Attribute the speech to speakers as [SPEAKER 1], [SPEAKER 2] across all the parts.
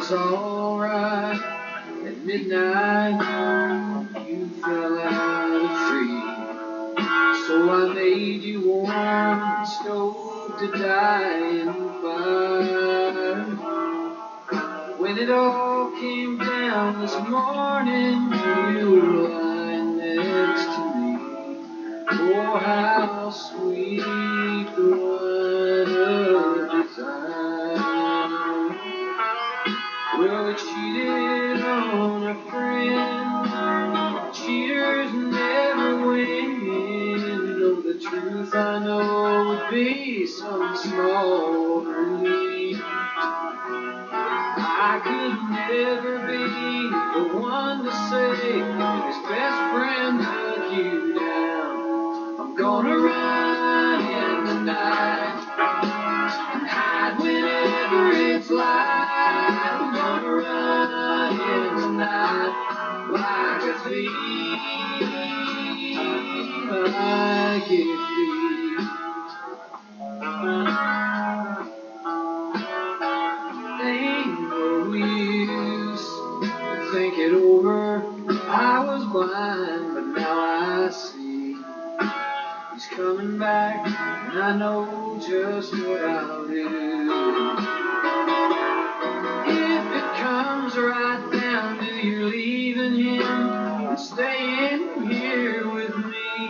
[SPEAKER 1] was alright. At midnight, you fell out of tree. So I made you warm and stove to die in fire. When it all came down this morning, you were lying next to me. Oh, how sweet the wine of desire. Well, we cheated on a friend. Cheaters never win. Though the truth I know would be some small relief. I could never be the one to say his best friend took you down. I'm gonna run in the night and hide whenever it's light. I'm gonna run in the night like a thief, like a thief. Ain't no use to think it over. I was blind, but now I see. He's coming back, and I know just what I'll do. If it comes right down to you leaving him and staying here with me,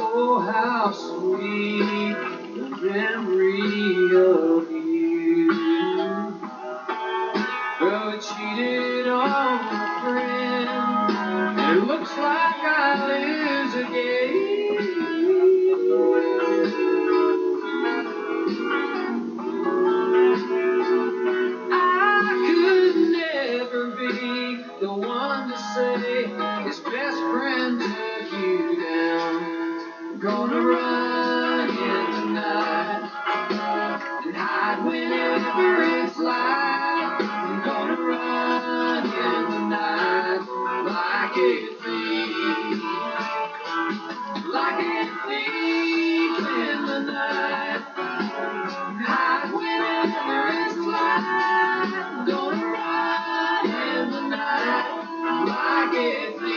[SPEAKER 1] oh, how sweet the memory of you. Well, I cheated on a friend, and it looks like I lose again. I could never be the one to say his best friend took you down. I'm gonna run in the night and hide whenever it's light. I'm gonna run in the night like a thief, like a thief in the night. Hide whenever it's light. I'm gonna run in the night like a thief.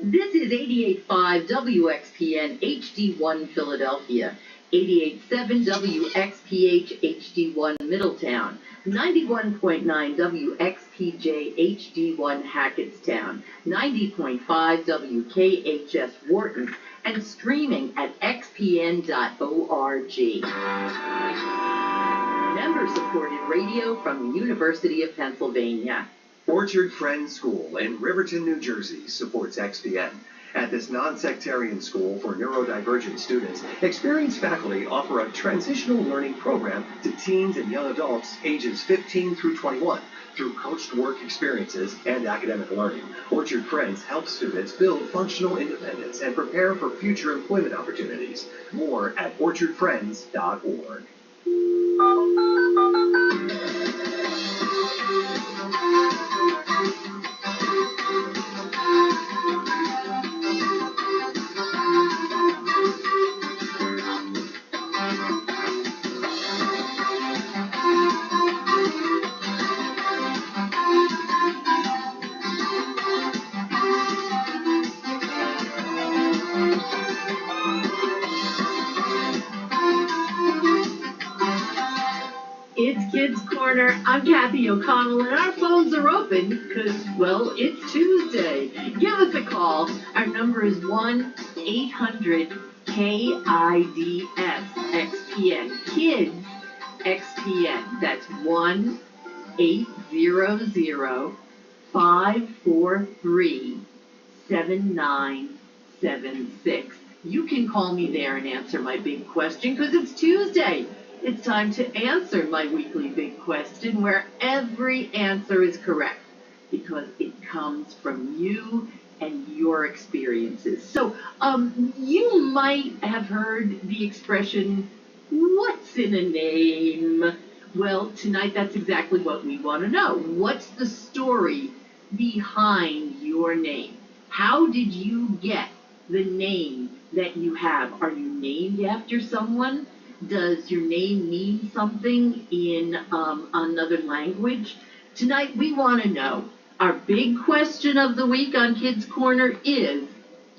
[SPEAKER 2] This is 88.5 WXPN HD1 Philadelphia, 88.7 WXPH HD1 Middletown, 91.9 WXPJ HD1 Hackettstown, 90.5 WKHS Wharton, and streaming at xpn.org. Member-supported radio from the University of Pennsylvania.
[SPEAKER 3] Orchard Friends School in Riverton, New Jersey supports XPN. At this non-sectarian school for neurodivergent students, experienced faculty offer a transitional learning program to teens and young adults ages 15 through 21 through coached work experiences and academic learning. Orchard Friends help students build functional independence and prepare for future employment opportunities. More at orchardfriends.org.
[SPEAKER 2] It's Kids Corner. I'm Kathy O Connell, and our phones are open because, well, it's Tuesday. Give us a call. Our number is 1-800-KIDS-XPN. Kids XPN. That's 1-800-543-7976. You can call me there and answer my big question because it's Tuesday. It's time to answer my weekly big question where every answer is correct because it comes from you and your experiences. So, you might have heard the expression, what's in a name? Well, tonight that's exactly what we want to know. What's the story behind your name? How did you get the name that you have? Are you named after someone? Does your name mean something in another language? Tonight we want to know. Our big question of the week on Kids Corner is,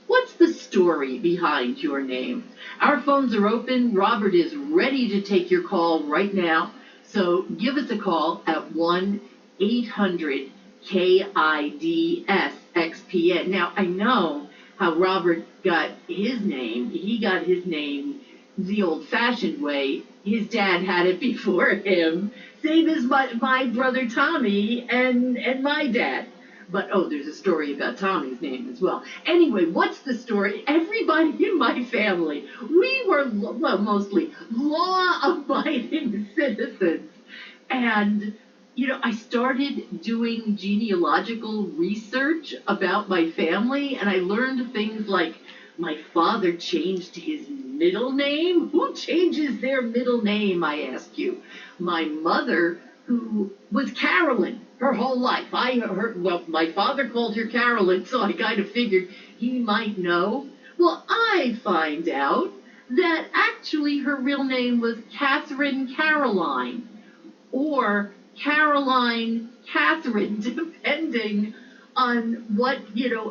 [SPEAKER 2] what's the story behind your name? Our phones are open. Robert is ready to take your call right now. So give us a call at 1-800-KIDS-XPN. Now, I know how Robert got his name. He got his name the old-fashioned way. His dad had it before him. Same as my brother Tommy and my dad. But, there's a story about Tommy's name as well. Anyway, what's the story? Everybody in my family, we were, mostly law-abiding citizens. And, I started doing genealogical research about my family, and I learned things like my father changed his middle name. Who changes their middle name, I ask you? My mother, who was Carolyn her whole life. My father called her Carolyn, so I kind of figured he might know. Well, I find out that actually her real name was Catherine Caroline, or Caroline Catherine, depending on what,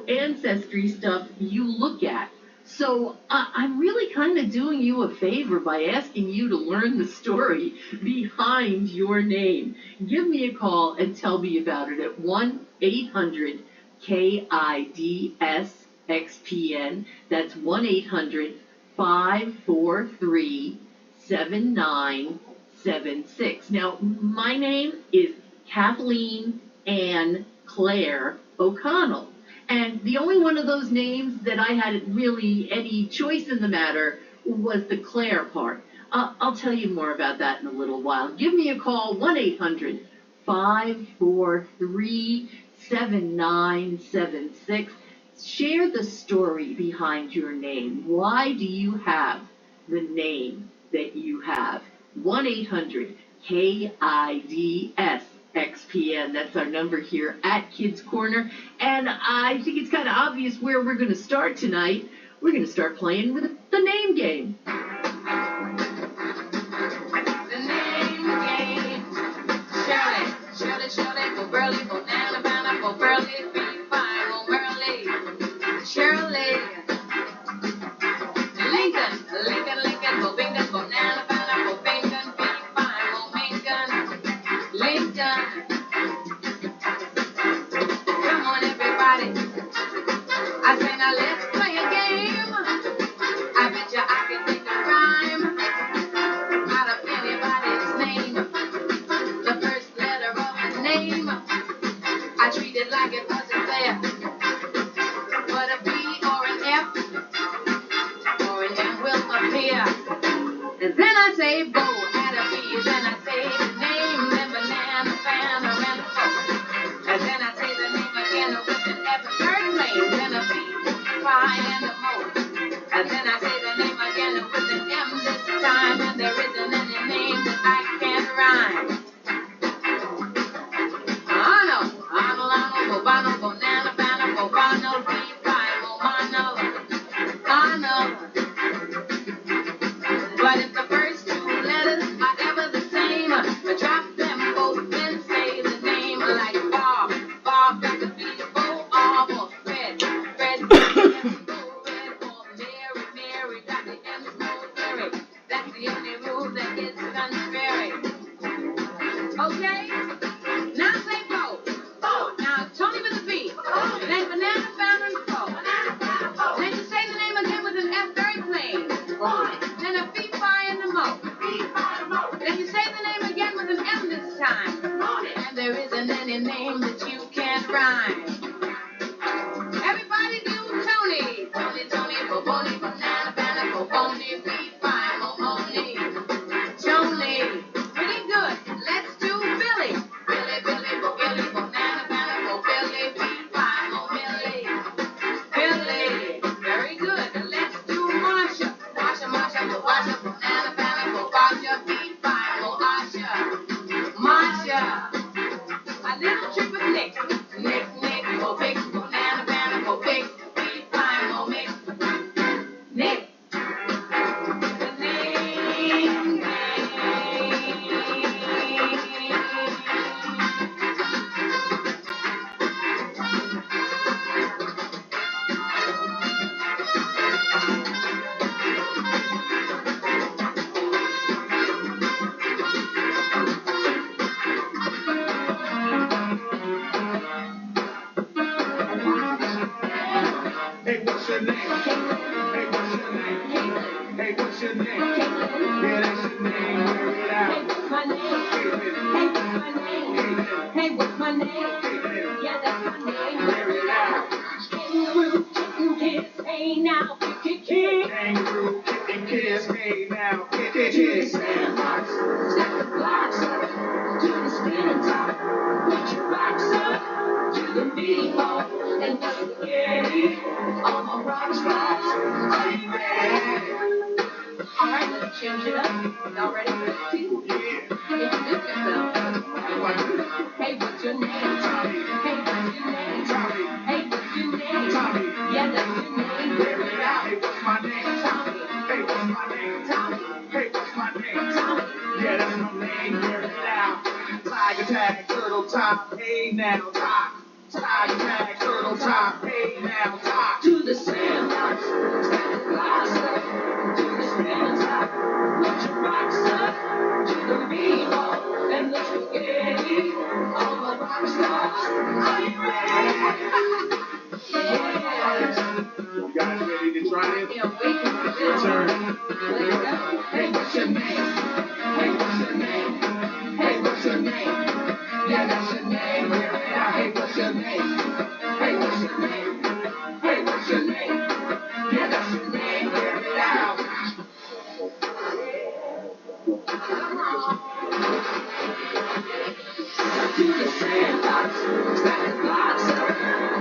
[SPEAKER 2] ancestry stuff you look at. So I'm really kind of doing you a favor by asking you to learn the story behind your name. Give me a call and tell me about it at 1-800-KIDS-XPN. That's 1-800-543-7976. Now, my name is Kathleen Ann Claire O'Connell. And the only one of those names that I had really any choice in the matter was the Claire part. I'll tell you more about that in a little while. Give me a call, 1-800-543-7976. Share the story behind your name. Why do you have the name that you have? 1-800-KIDS. XPN. That's our number here at Kids Corner. And I think it's kind of obvious where we're going to start tonight. We're going to start playing with the name game.
[SPEAKER 1] The name game. Shirley, Shirley, Shirley, for Burley, for Nana, Banana, for Burley, be fine, for Burley. Shirley. Lincoln, Lincoln, Lincoln, for Bington, for Nana, Banana, for Bington, be fine, for Lincoln. Lincoln. Come on, everybody. I say now let's play a game. I bet you I can think of rhyme out of anybody's name. The first letter of the name, I treat it like it wasn't there. But a B or an F or an M will appear. And then I say bo, add a B. Then I say the name, then banana, fan, or and a folk. And then I say the name again with an F, third plane, then a B, pie, and a mo. And then I say the name again with an M this time, and there isn't any name that I can't rhyme. Arnold, Arnold, Arnold, Bobano, Bonana, Banana, Bobano, B, pie, Momano, Arnold. But if the first two letters are ever the same, drop them both and say the name like Bob. Bob got to be the Bo, or Fred. Fred got the M's go red, or Mary. Mary got the M's go Mary. That's the only rule that is contrary. Okay? Now say Bo. Bo. Now Tony with a B. Then banana, banana, and Bo. Then you say the name again with an F, very plain. Then a B, pie, and a mo. Then you say the name again with an M this time. And there isn't any name that you can't rhyme. Everybody do Tony. Tony, Tony, Boboni, banana, banana, Boboni, B, pie, Momoni. Tony. Pretty good. Let's do Billy. Billy, Billy, Bo-Billy, banana, banana, Bo-Billy, B, pie, Mo-Millie. Billy. Very good. Let's do Marsha. Marsha, Marsha, Bo-Washa, banana, banana, Bo-Washa, B, pie, Mo-Asha.
[SPEAKER 2] Y'all ready for this too? Introduce yourself. Hey, what's your name? Tommy. Hey, what's your name? Tommy. Hey, what's your name? Tommy. Yeah, that's your name. Bear it out. Hey, what's my name? Tommy. Hey, what's my name? Tommy. Hey, what's my name? Tommy. Yeah, that's my name. Bear it out. Tiger tag, turtle top. Hey now, top. Tiger tag, turtle top. Hey now, top.
[SPEAKER 1] To the sandbox, stand closer. To the spin top, put your rocks up. To the meatball and the spaghetti. All the rock stars, are you ready? Yes.
[SPEAKER 3] You guys ready to try it?
[SPEAKER 2] Can't wait to do
[SPEAKER 3] Your
[SPEAKER 2] this.
[SPEAKER 3] turn.
[SPEAKER 2] Let's go.
[SPEAKER 1] Hey, what's your name? Hey, what's your name? Hey, what's your name? Yeah, that's your name. Wear it out. Hey, what's your name? Hey, what's your name? Hey, what's your name? Yeah, that's your name. Wear it out. To the sandbox, stand closer.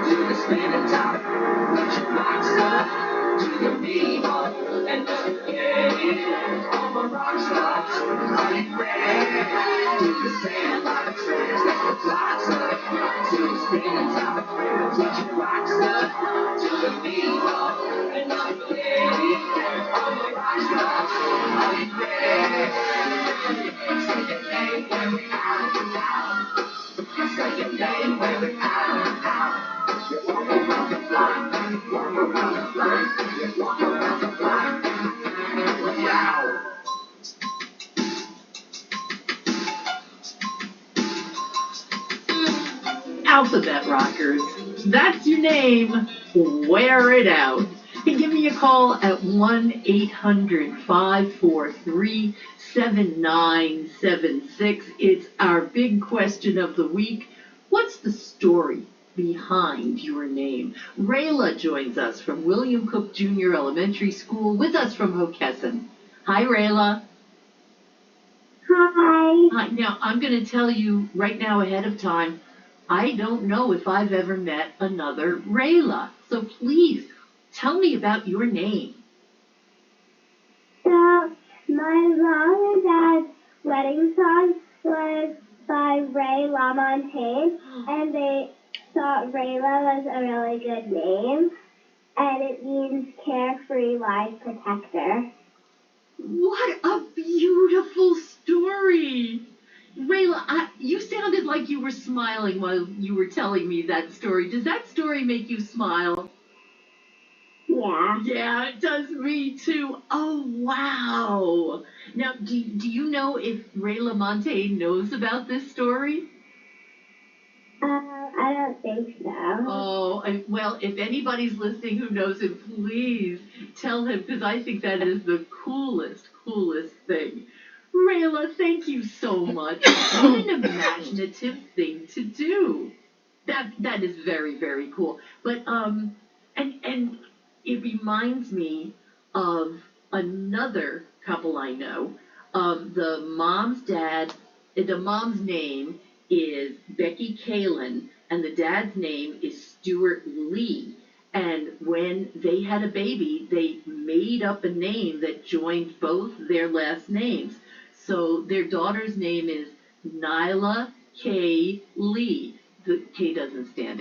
[SPEAKER 1] To the spinning top, put your rocks up. To the meatball and the spaghetti. All my rock stars, are you ready? To the sandbox, stand closer. To the spinning top, put your rocks up. To the meatball and the spaghetti. All my rock stars, are you ready? Say your name, wear it out. Say your name, wear it out. You walk around the block, walk around the block, you walk around the block. Yow.
[SPEAKER 2] Alphabet Rockers. That's your name. Wear it out. And give me a call at 1-800-543-7976. It's our big question of the week. What's the story behind your name? Rayla joins us from William Cook Jr. Elementary School with us from Hockessin. Hi, Rayla.
[SPEAKER 4] Hi.
[SPEAKER 2] Hi. Now, I'm going to tell you right now ahead of time, I don't know if I've ever met another Rayla. So please, tell me about your name.
[SPEAKER 4] So, my mom and dad's wedding song was by Ray LaMontagne, and they thought Rayla was a really good name, and it means carefree, wise protector.
[SPEAKER 2] What a beautiful story. Rayla, you sounded like you were smiling while you were telling me that story. Does that story make you smile?
[SPEAKER 4] Yeah.
[SPEAKER 2] Yeah, it does me too. Oh, wow. Now, do you know if Ray LaMontagne knows about this story?
[SPEAKER 4] I don't think so.
[SPEAKER 2] Oh, well, if anybody's listening who knows him, please tell him, because I think that is the coolest thing. Rayla, thank you so much. What an imaginative thing to do. That is very, very cool. But and it reminds me of another couple I know. The mom's name is Becky Kalin, and the dad's name is Stuart Lee. And when they had a baby, they made up a name that joined both their last names. So their daughter's name is Nyla K. Lee. The K doesn't stand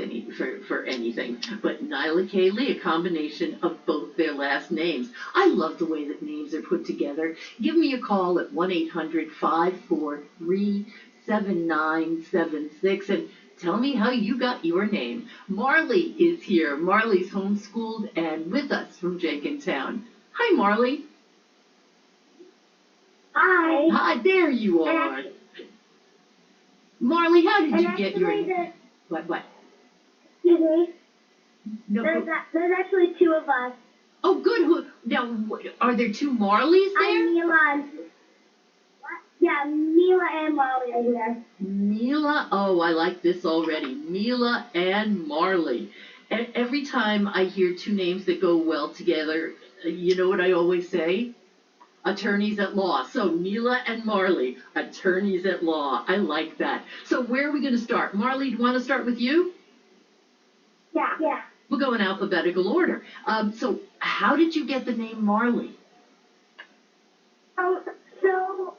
[SPEAKER 2] for anything, but Nyla K. Lee, a combination of both their last names. I love the way that names are put together. Give me a call at 1-800-543-7976 and tell me how you got your name. Marley is here. Marley's homeschooled and with us from Jenkintown. Hi, Marley.
[SPEAKER 4] Hi.
[SPEAKER 2] Hi, there you are. Marley, how did you get your... What?
[SPEAKER 4] Excuse me.
[SPEAKER 2] No.
[SPEAKER 4] There's actually two of us.
[SPEAKER 2] Oh, good. Now, are there two Marleys there?
[SPEAKER 4] I'm Mila and... What? Yeah, Mila and Marley are here.
[SPEAKER 2] Mila? Oh, I like this already. Mila and Marley. Every time I hear two names that go well together, you know what I always say? Attorneys at law. So Mila and Marley, attorneys at law. I like that. So where are we going to start? Marley, do you want to start with you?
[SPEAKER 4] Yeah.
[SPEAKER 2] We'll go in alphabetical order. So how did you get the name Marley?
[SPEAKER 4] So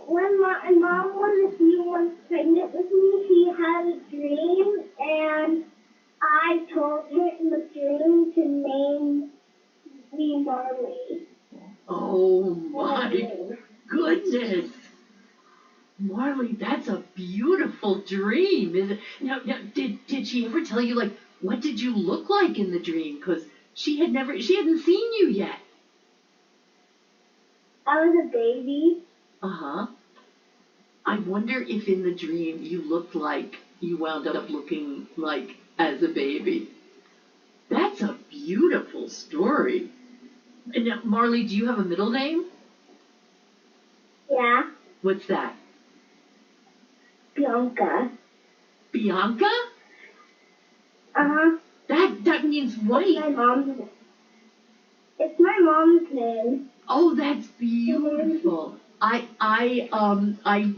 [SPEAKER 4] when my mom was a few months pregnant with me, she had a dream, and I told her in the dream to name me Marley.
[SPEAKER 2] Oh my goodness. Marley, that's a beautiful dream. Is it? Now, did she ever tell you, like, what did you look like in the dream? Because she hadn't seen you yet.
[SPEAKER 4] I was a baby.
[SPEAKER 2] Uh-huh. I wonder if in the dream you wound up looking like as a baby. That's a beautiful story. And now, Marley, do you have a middle name?
[SPEAKER 4] Yeah,
[SPEAKER 2] What's that?
[SPEAKER 4] Bianca.
[SPEAKER 2] Bianca?
[SPEAKER 4] Uh-huh.
[SPEAKER 2] That means white.
[SPEAKER 4] It's my mom's name.
[SPEAKER 2] Oh, that's beautiful. I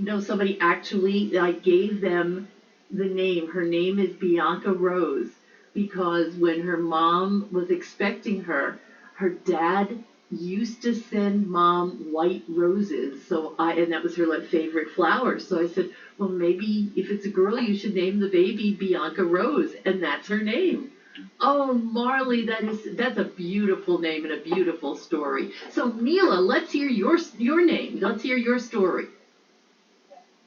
[SPEAKER 2] know somebody actually, I gave them the name. Her name is Bianca Rose because when her mom was expecting her, her dad used to send mom white roses. And that was her like favorite flower. So I said, well, maybe if it's a girl, you should name the baby Bianca Rose, and that's her name. Oh, Marley, that's a beautiful name and a beautiful story. So, Mila, let's hear your name. Let's hear your story.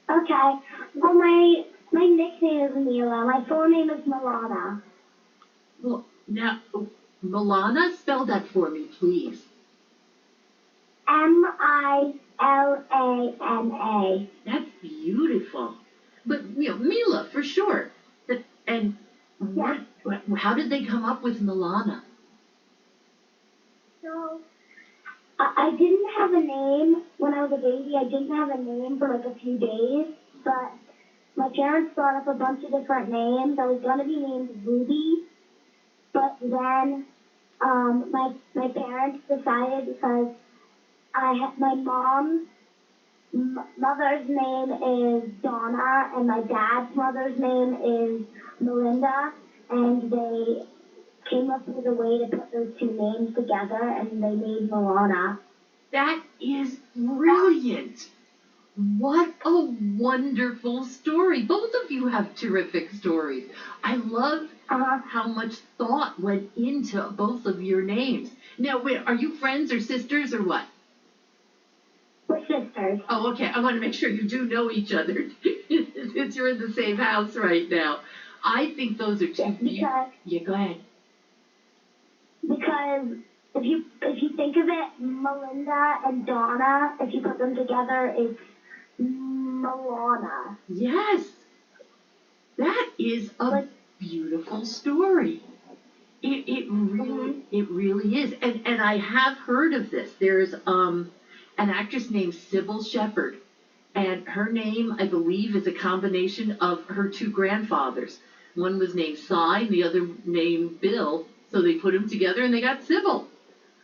[SPEAKER 4] Okay. Well, my nickname is Mila. My full name is Milana.
[SPEAKER 2] Well, now, Milana, spell that for me, please.
[SPEAKER 4] Milana.
[SPEAKER 2] That's beautiful. But, Mila, for short. And how did they come up with Milana?
[SPEAKER 4] So, I didn't have a name when I was a baby. I didn't have a name for like a few days, but my parents thought up a bunch of different names. I was gonna be named Ruby, but then my parents decided because my mom's mother's name is Donna and my dad's mother's name is Melinda, and they came up with a way to put those two names together, and they made Milana.
[SPEAKER 2] That is brilliant. What a wonderful story. Both of you have terrific stories. I love how much thought went into both of your names. Now, wait, are you friends or sisters or what?
[SPEAKER 4] We're sisters.
[SPEAKER 2] Oh, okay. I want to make sure you do know each other since you're in the same house right now. I think those are two
[SPEAKER 4] because,
[SPEAKER 2] yeah, go ahead.
[SPEAKER 4] Because if you think of it, Melinda and Donna, if you put them together, it's Milana.
[SPEAKER 2] Yes. That is a beautiful story. It really is. And I have heard of this. There's an actress named Sybil Shepherd, and her name, I believe, is a combination of her two grandfathers. One was named Cy, and the other named Bill, so they put them together and they got Sybil.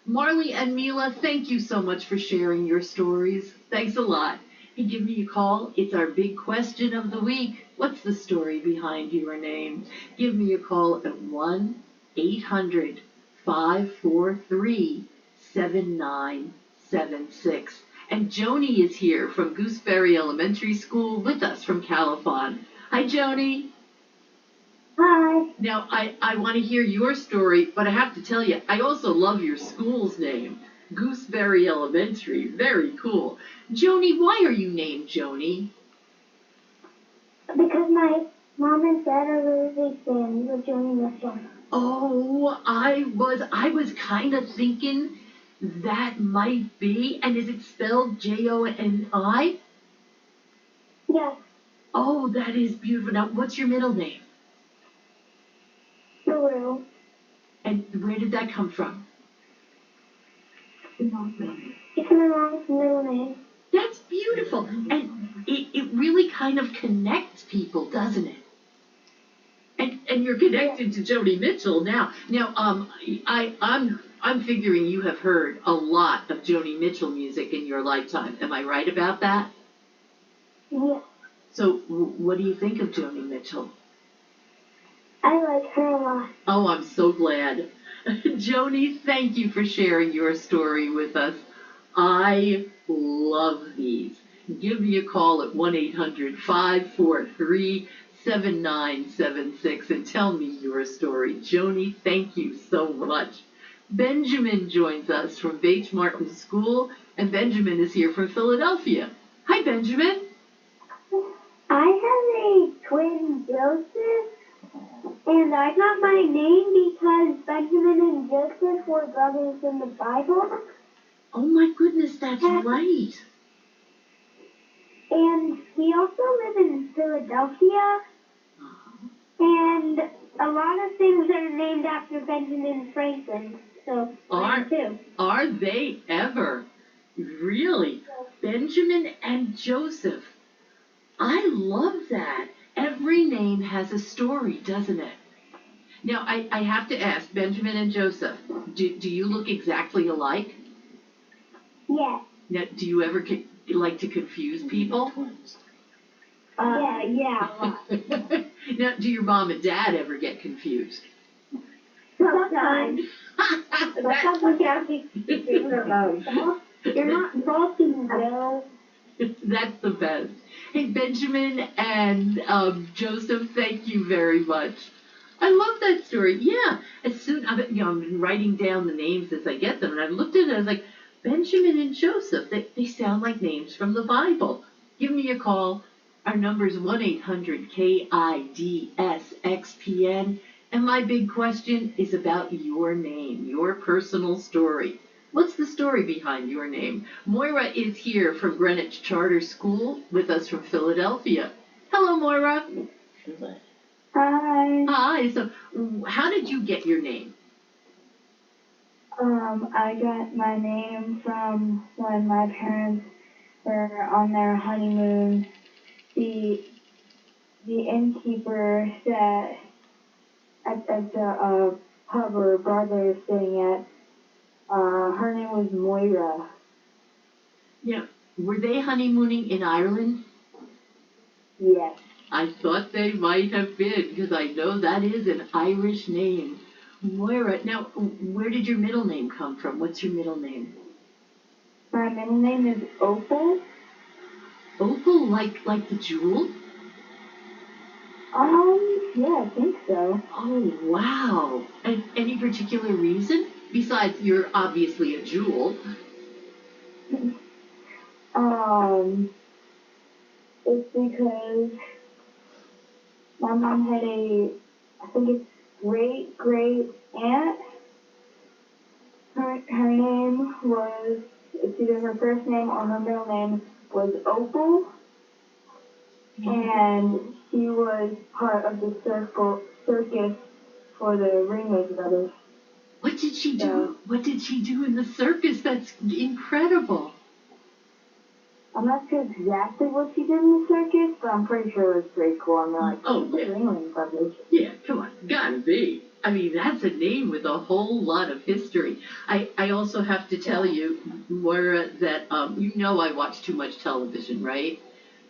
[SPEAKER 2] Marley and Mila, thank you so much for sharing your stories. Thanks a lot. Hey, give me a call. It's our big question of the week. What's the story behind your name? Give me a call at 1-800-543-7976. And Joni is here from Gooseberry Elementary School with us from Califon. Hi, Joni.
[SPEAKER 4] Hi.
[SPEAKER 2] Now, I want to hear your story, but I have to tell you, I also love your school's name, Gooseberry Elementary. Very cool. Joni, why are you named Joni?
[SPEAKER 4] Because my mom and dad are really big fans of Joni Mitchell.
[SPEAKER 2] Oh, I was kind of thinking that might be. And is it spelled Joni?
[SPEAKER 4] Yes.
[SPEAKER 2] Oh, that is beautiful. Now, what's your middle name?
[SPEAKER 4] Peru.
[SPEAKER 2] And where did that come from?
[SPEAKER 4] It's my mom's middle name.
[SPEAKER 2] That's beautiful. And it really kind of connects people, doesn't it? And you're connected to Joni Mitchell now. Now, I'm figuring you have heard a lot of Joni Mitchell music in your lifetime. Am I right about that?
[SPEAKER 4] Yeah.
[SPEAKER 2] So, what do you think of Joni Mitchell?
[SPEAKER 4] I like her a lot.
[SPEAKER 2] Oh, I'm so glad. Joni, thank you for sharing your story with us. I love these. Give me a call at 1-800-543-7976 and tell me your story. Joni, thank you so much. Benjamin joins us from Bates Martin School, and Benjamin is here from Philadelphia. Hi, Benjamin.
[SPEAKER 4] I have a twin Joseph, and I got my name because Benjamin and Joseph were brothers in the Bible.
[SPEAKER 2] Oh my goodness, that's right.
[SPEAKER 4] And we also live in Philadelphia, and a lot of things are named after Benjamin Franklin, so mine too.
[SPEAKER 2] Are they ever? Really? Benjamin and Joseph. I love that. Every name has a story, doesn't it? Now, I have to ask, Benjamin and Joseph, do you look exactly alike?
[SPEAKER 4] Yeah.
[SPEAKER 2] Now, do you ever like to confuse people?
[SPEAKER 4] Yeah, a lot.
[SPEAKER 2] Now, do your mom and dad ever get confused?
[SPEAKER 4] Sometimes. Sometimes we have to figure out. You're not talking, Bill.
[SPEAKER 2] That's the best. Hey, Benjamin and Joseph, thank you very much. I love that story. Yeah, as soon I've been writing down the names as I get them, and I looked at it and I was like, Benjamin and Joseph, they sound like names from the Bible. Give me a call. Our number is 1-800-KIDS-XPN, and my big question is about your name, your personal story. What's the story behind your name? Moira is here from Greenwich Charter School with us from Philadelphia. Hello, Moira.
[SPEAKER 4] Hi.
[SPEAKER 2] Hi. So, how did you get your name?
[SPEAKER 4] I got my name from when my parents were on their honeymoon. The innkeeper said at the pub where brother is staying at, her name was Moira.
[SPEAKER 2] Yeah. Were they honeymooning in Ireland?
[SPEAKER 4] Yes.
[SPEAKER 2] I thought they might have been, because I know that is an Irish name. Moira, now, where did your middle name come from? What's your middle name?
[SPEAKER 4] My middle name is Opal.
[SPEAKER 2] Opal, like the jewel?
[SPEAKER 4] Yeah, I think so.
[SPEAKER 2] Oh, wow. And any particular reason? Besides, you're obviously a jewel.
[SPEAKER 4] It's because my mom had I think it's great aunt. Her name was, it's either her first name or her middle name was Opal. And she was part of the circus for the Ringling Brothers.
[SPEAKER 2] What did she do? What did she do in the circus? That's incredible.
[SPEAKER 4] I'm not sure exactly what she did in the circus, but I'm pretty sure it was pretty cool. I'm like,
[SPEAKER 2] oh,
[SPEAKER 4] the Ringling Brothers.
[SPEAKER 2] Yeah, come on, gotta be. I mean, that's a name with a whole lot of history. I also have to tell you, Moira, that you know I watch too much television, right?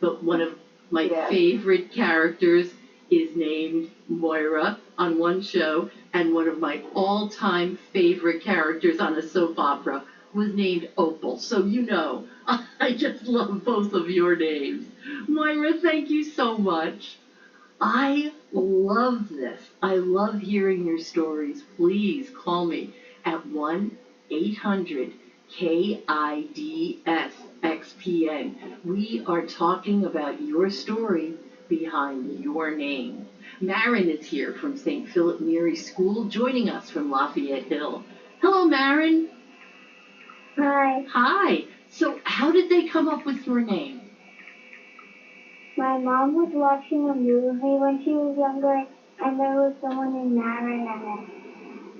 [SPEAKER 2] But one of my favorite characters is named Moira on one show, and one of my all-time favorite characters on a soap opera was named Opal. So you know, I just love both of your names. Moira, thank you so much. I love this. I love hearing your stories. Please call me at 1-800-KIDS-XPN. We are talking about your story behind your name. Marin is here from St. Philip Neri School, joining us from Lafayette Hill. Hello, Marin.
[SPEAKER 4] Hi.
[SPEAKER 2] Hi. So how did they come up with your name?
[SPEAKER 4] My mom was watching a movie when she was younger, and there was someone named Marin in it.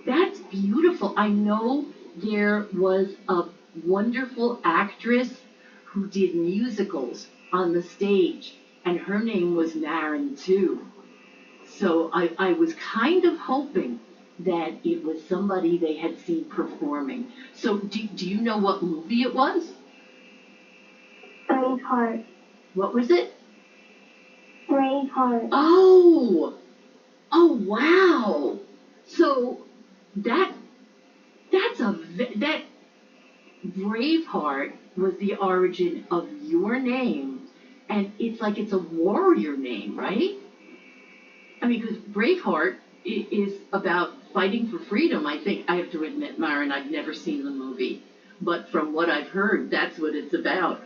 [SPEAKER 2] That's beautiful. I know there was a wonderful actress who did musicals on the stage, and her name was Marin too. So I was kind of hoping that it was somebody they had seen performing. So do you know what movie it was?
[SPEAKER 4] Braveheart.
[SPEAKER 2] What was it?
[SPEAKER 4] Braveheart.
[SPEAKER 2] Oh wow. So that Braveheart was the origin of your name, and it's like it's a warrior name, right? I mean, because Braveheart is about fighting for freedom. I think I have to admit, Myron, I've never seen the movie, but from what I've heard, that's what it's about.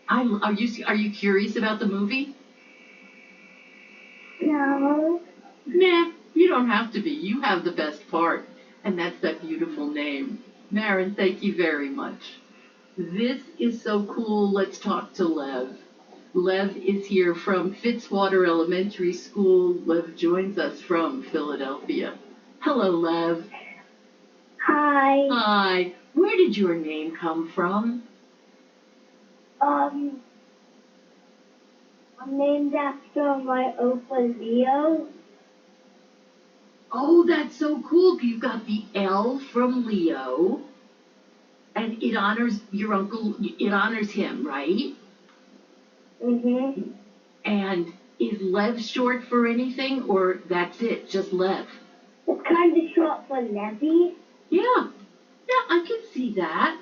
[SPEAKER 2] Are you curious about the movie?
[SPEAKER 4] No.
[SPEAKER 2] Nah, you don't have to be. You have the best part, and that's that beautiful name. Marin, thank you very much. This is so cool. Let's talk to Lev. Lev is here from Fitzwater Elementary School. Lev joins us from Philadelphia. Hello, Lev.
[SPEAKER 4] Hi.
[SPEAKER 2] Hi. Where did your name come from?
[SPEAKER 4] I'm named after my Opa Leo.
[SPEAKER 2] Oh, that's so cool. You've got the L from Leo, and it honors your uncle. It honors him, right?
[SPEAKER 4] Mm-hmm.
[SPEAKER 2] And is Lev short for anything, or that's it, just Lev?
[SPEAKER 4] It's kind of short for Levy.
[SPEAKER 2] Yeah, I can see that.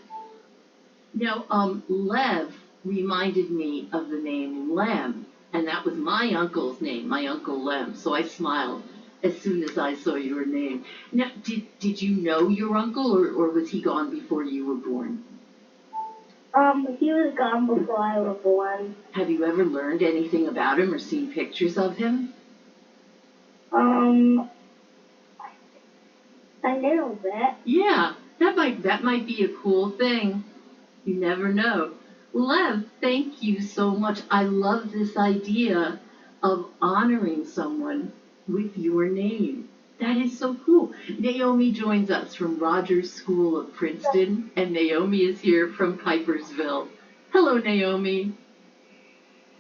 [SPEAKER 2] Now, Lev reminded me of the name Lem, and that was my uncle's name, my Uncle Lem, so I smiled as soon as I saw your name. Now, did you know your uncle, or was he gone before you were born?
[SPEAKER 4] He was gone before I was born.
[SPEAKER 2] Have you ever learned anything about him or seen pictures of him?
[SPEAKER 4] A little bit.
[SPEAKER 2] Yeah, that might be a cool thing. You never know. Lev, thank you so much. I love this idea of honoring someone with your name. That is so cool. Naomi joins us from Rogers School of Princeton, and Naomi is here from Pipersville. Hello, Naomi.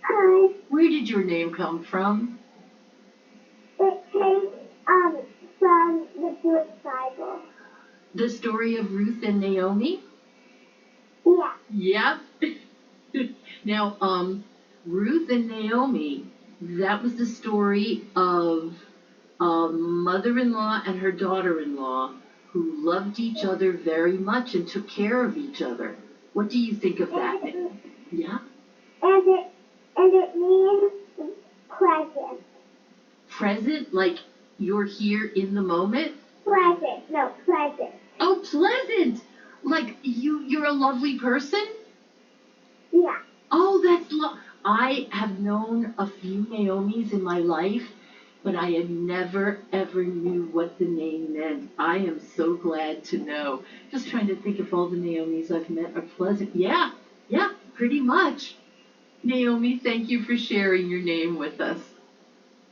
[SPEAKER 4] Hi.
[SPEAKER 2] Where did your name come from?
[SPEAKER 4] It came from the Jewish Bible.
[SPEAKER 2] The story of Ruth and Naomi?
[SPEAKER 4] Yeah.
[SPEAKER 2] Yep. Now, Ruth and Naomi, that was the story of a mother-in-law and her daughter-in-law who loved each other very much and took care of each other. What do you think of that? Yeah?
[SPEAKER 4] And it means present.
[SPEAKER 2] Present, like you're here in the moment?
[SPEAKER 4] Present. No, present.
[SPEAKER 2] Oh, pleasant! Like you're a lovely person?
[SPEAKER 4] Yeah.
[SPEAKER 2] Oh, that's I have known a few Naomis in my life, but I had never, ever knew what the name meant. I am so glad to know. Just trying to think if all the Naomis I've met are pleasant. Yeah, pretty much. Naomi, thank you for sharing your name with us.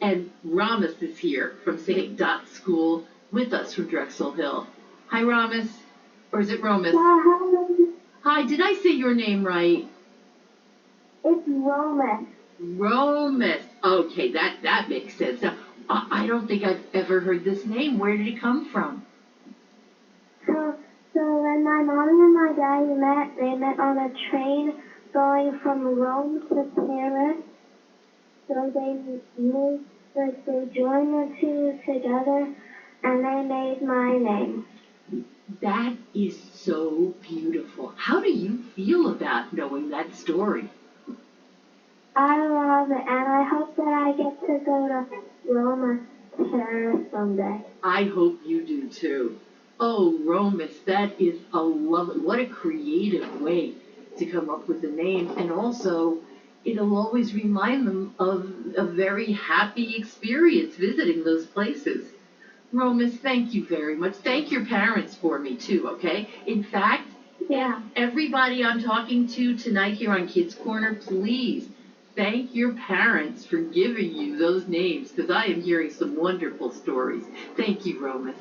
[SPEAKER 2] And Ramis is here from St. Dot's School with us from Drexel Hill. Hi, Ramis. Or is it Romus? Hi, did I say your name right?
[SPEAKER 4] It's Romus.
[SPEAKER 2] Romus. Okay, that makes sense. Now, I don't think I've ever heard this name. Where did it come from?
[SPEAKER 4] So when my mommy and my daddy met, they met on a train going from Rome to Paris. So they joined the two together, and they made my name.
[SPEAKER 2] That is so beautiful. How do you feel about knowing that story?
[SPEAKER 4] I love it, and I hope that I get to go to Rome or Paris someday.
[SPEAKER 2] I hope you do too. Oh, Romus, that is a lovely, what a creative way to come up with a name. And also, it'll always remind them of a very happy experience visiting those places. Romus, thank you very much. Thank your parents for me too, okay? In fact,
[SPEAKER 4] Yeah.
[SPEAKER 2] everybody I'm talking to tonight here on Kids Corner, please thank your parents for giving you those names, because I am hearing some wonderful stories. Thank you, Romus.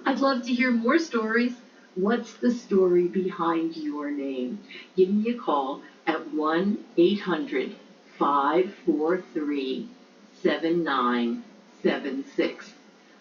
[SPEAKER 2] I'd love to hear more stories. What's the story behind your name? Give me a call at 1-800-543-7976.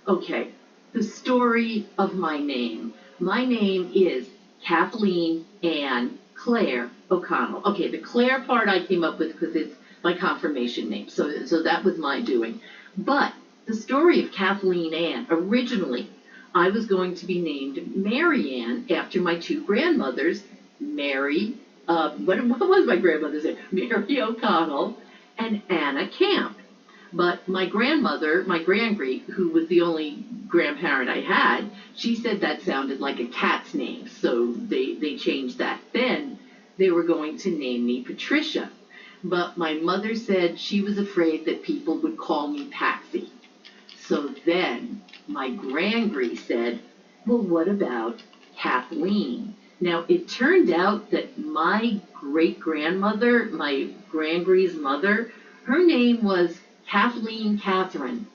[SPEAKER 2] Okay, the story of my name. My name is Kathleen Ann Claire O'Connell. Okay, the Claire part I came up with because it's my confirmation name, so that was my doing. But the story of Kathleen Ann, originally, I was going to be named Mary Ann after my two grandmothers, Mary what was my grandmother's name? Mary O'Connell and Anna Camp. But my grandmother, my grandgreat, who was the only grandparent I had, she said that sounded like a cat's name, so they changed that. Then they were going to name me Patricia, but my mother said she was afraid that people would call me Patsy. So then my grandgreat said, well, what about Kathleen? Now, it turned out that my great-grandmother, my grandgreet's mother, her name was Kathleen Catherine,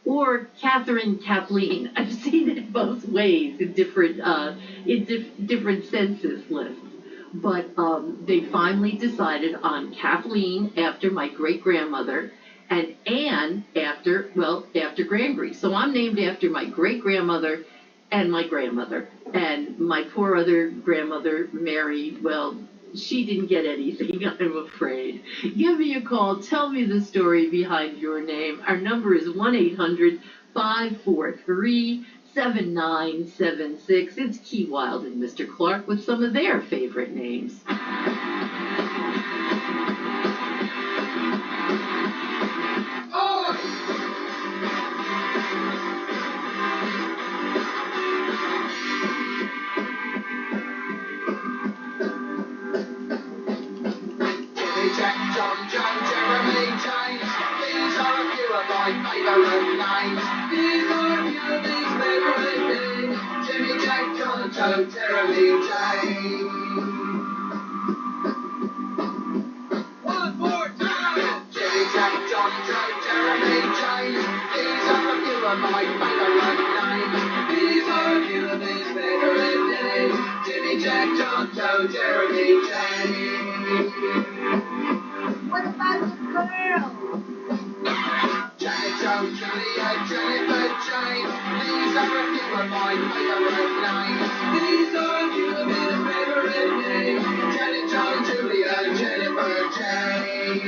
[SPEAKER 2] or Catherine Kathleen. I've seen it both ways in different different census lists. But they finally decided on Kathleen after my great-grandmother, and Anne after Grandgreet. So I'm named after my great-grandmother and my grandmother. And my poor other grandmother, Mary, well, she didn't get anything, I'm afraid. Give me a call. Tell me the story behind your name. Our number is 1-800-543-7976. It's Key Wild and Mr. Clark with some of their favorite names.
[SPEAKER 1] Jack, John, Jeremy, James. These are a few of my favourite names. These are a few of these favourite names. Jimmy, Jack, John, Joe, Jeremy, James. One more time. Jimmy, Jack, John, Joe, Jeremy, James. These are a few of my favourite names. These are a few of these favourite names. Jimmy, Jack, John, Joe, Jeremy, James.
[SPEAKER 4] What about the girl?
[SPEAKER 1] Janet, Joe, Julia, Jennifer, Jane. These are a few of my favourite names. These are a few of his favourite names. Janet, Joe, Julia, Jennifer, Jane.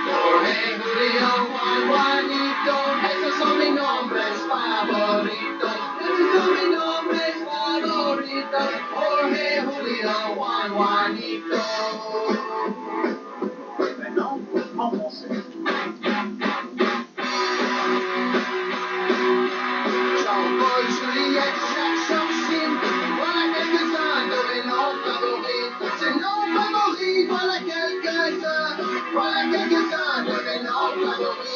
[SPEAKER 1] Jorge, Julio, Juan, Juanito. Esos son mis nombres favoritos. Esos son mis nombres favoritos. Jorge, Julio, Juan, Juanito. John, Paul, Juliet, Jackson, Sim. Voilà quelques-uns de mes noms favoris. Ces noms favoris, voilà quelques-uns. Voilà quelques-uns de mes noms favoris.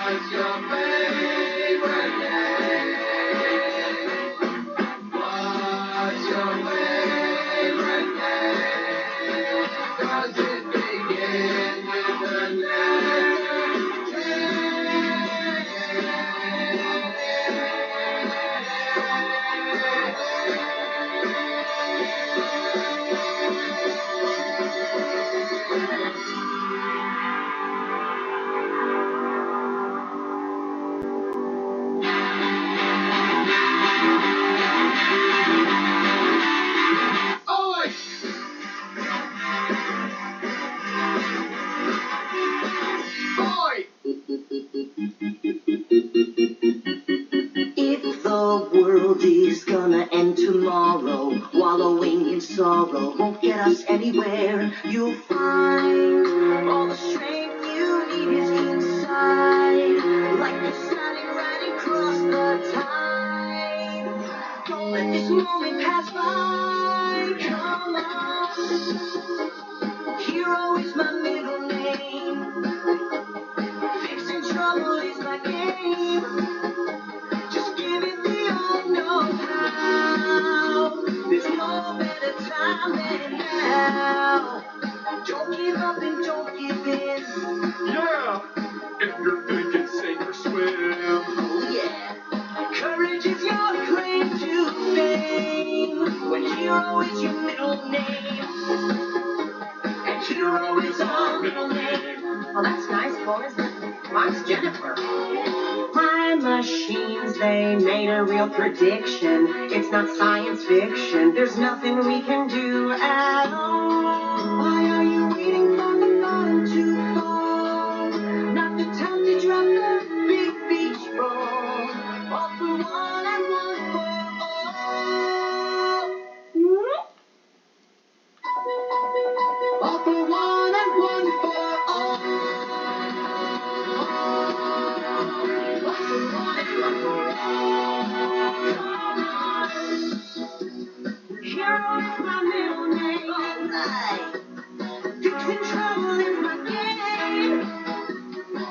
[SPEAKER 1] What's your favorite name? What's your favorite name? Does it begin with the letter J? Oi! Oi!
[SPEAKER 5] If the world is gonna end tomorrow, wallowing in sorrow won't get us anywhere. You'll find all the strength you need is inside, like you're standing right across the tide. Don't let this moment pass by. Come on, hero is my middle name. Fixing trouble is my game. Just give it the old know-how. There's no better time than now. Don't give up and don't give in.
[SPEAKER 1] Yeah! If you're thinking sink or swim.
[SPEAKER 5] Oh yeah. Courage is your claim to fame. When hero is your middle name. And hero is our middle name. Well, that's nice, boys. Mine's Jennifer. My machines, they made a real prediction. It's not science fiction. There's nothing we can do at all. Why are you waiting for the bottom to fall? Not the time to drop the big beach ball. All for one and one for all. All for one and one for all. All for one and one for all. Hero is my middle name. All right. Fixing trouble is my game.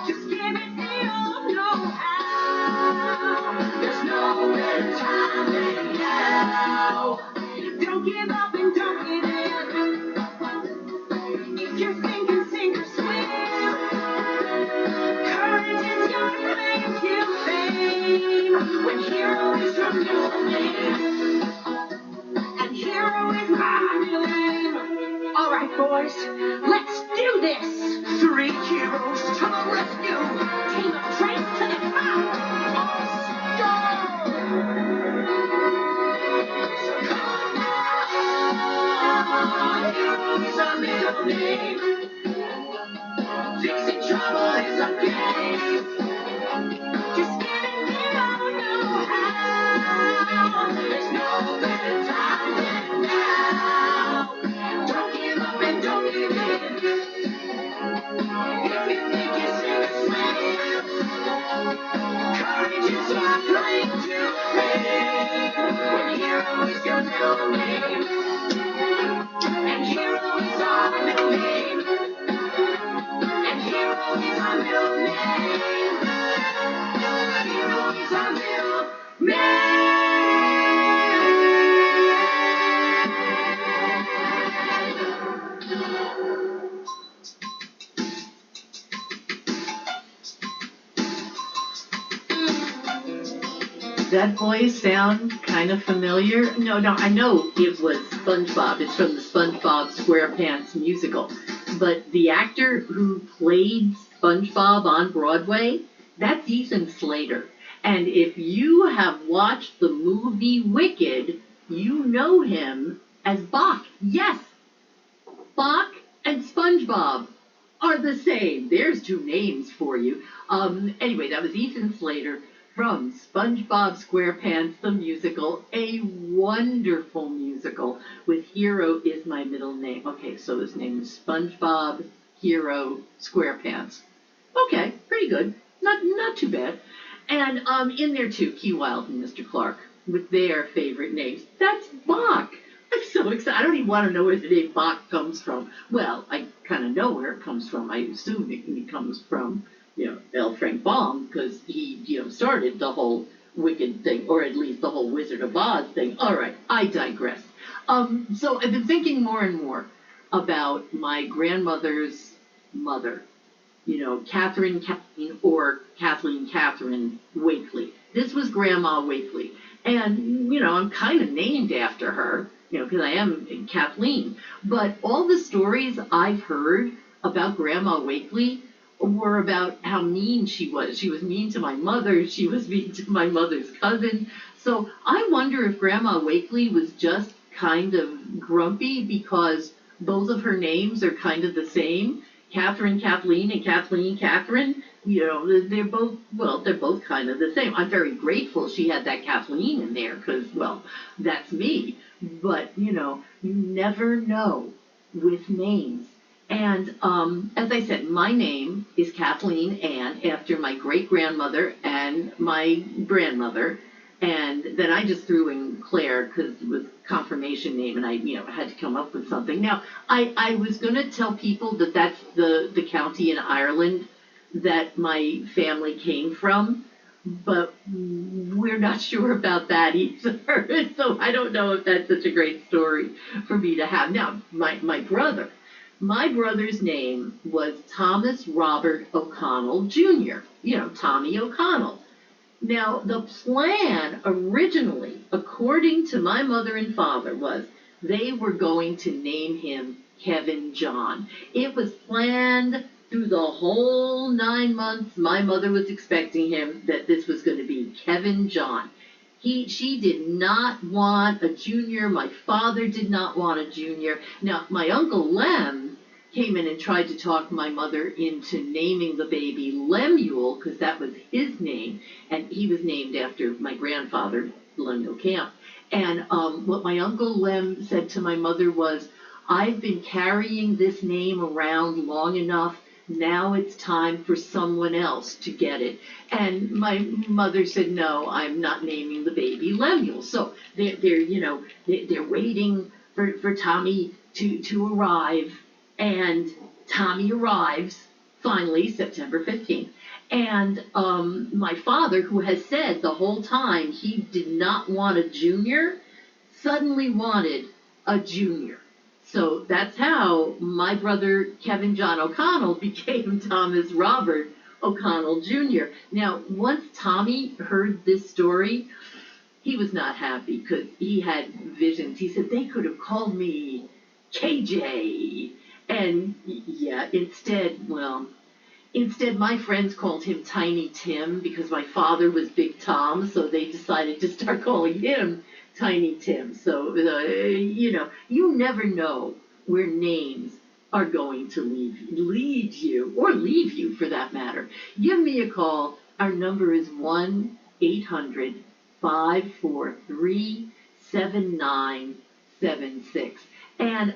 [SPEAKER 5] Just give it the old know-how. There's no better time than now. Don't give up and don't give in. If you're thinking sink or swim, courage is your claim to fame. When hero is your middle name, and hero is my middle name. All right, boys, let's do this. 3 heroes to the rescue. Team of trains to the top. Let's go. So come on, hero is our middle name. Fixing trouble is our game. Just getting it all know-how. There's no better time than now. Don't give up and don't give in. If you think you sink or swim, courage is your claim to fame. When hero is your middle name, and hero is our middle name, and hero is our middle name, hero is our middle name.
[SPEAKER 2] That voice sound kind of familiar? No, I know it was SpongeBob. It's from the SpongeBob SquarePants musical. But the actor who played SpongeBob on Broadway, that's Ethan Slater. And if you have watched the movie Wicked, you know him as Bach. Yes, Bach and SpongeBob are the same. There's 2 names for you. Anyway, that was Ethan Slater from SpongeBob SquarePants, the musical, a wonderful musical with Hero is my middle name. Okay, so his name is SpongeBob Hero SquarePants. Okay, pretty good. Not too bad. And in there too, Key Wilde and Mr. Clark with their favorite names. That's Bach. I'm so excited. I don't even want to know where the name Bach comes from. Well, I kind of know where it comes from. I assume it comes from, L. Frank Baum, because he, started the whole Wicked thing, or at least the whole Wizard of Oz thing. All right, I digress. So I've been thinking more and more about my grandmother's mother, Kathleen or Catherine Wakely. This was Grandma Wakely. And, I'm kind of named after her, because I am Kathleen. But all the stories I've heard about Grandma Wakely were about how mean she was. She was mean to my mother. She was mean to my mother's cousin. So I wonder if Grandma Wakely was just kind of grumpy because both of her names are kind of the same. Kathleen and Catherine, they're both kind of the same. I'm very grateful she had that Kathleen in there because, that's me. But, you never know with names. And as I said, my name is Kathleen Ann after my great-grandmother and my grandmother. And then I just threw in Claire because it was confirmation name and I, had to come up with something. Now, I was going to tell people that that's the county in Ireland that my family came from, but we're not sure about that either. So I don't know if that's such a great story for me to have. Now, my brother's name was Thomas Robert O'Connell Jr., Tommy O'Connell. Now, the plan originally, according to my mother and father, was they were going to name him Kevin John. It was planned through the whole 9 months my mother was expecting him that this was going to be Kevin John. She did not want a junior. My father did not want a junior. Now, my Uncle Lem came in and tried to talk my mother into naming the baby Lemuel, because that was his name, and he was named after my grandfather, Lemuel Camp. And what my Uncle Lem said to my mother was, I've been carrying this name around long enough. Now it's time for someone else to get it. And my mother said, no, I'm not naming the baby Lemuel. So they're waiting for Tommy to arrive. And Tommy arrives finally September 15th. And my father, who has said the whole time he did not want a junior, suddenly wanted a junior. So that's how my brother Kevin John O'Connell became Thomas Robert O'Connell Jr. Now, once Tommy heard this story, he was not happy because he had visions. He said they could have called me KJ. And yeah, instead my friends called him Tiny Tim because my father was Big Tom, so they decided to start calling him Tiny Tim. So, you never know where names are going to lead you, or leave you for that matter. Give me a call. Our number is 1-800-543-7976. And,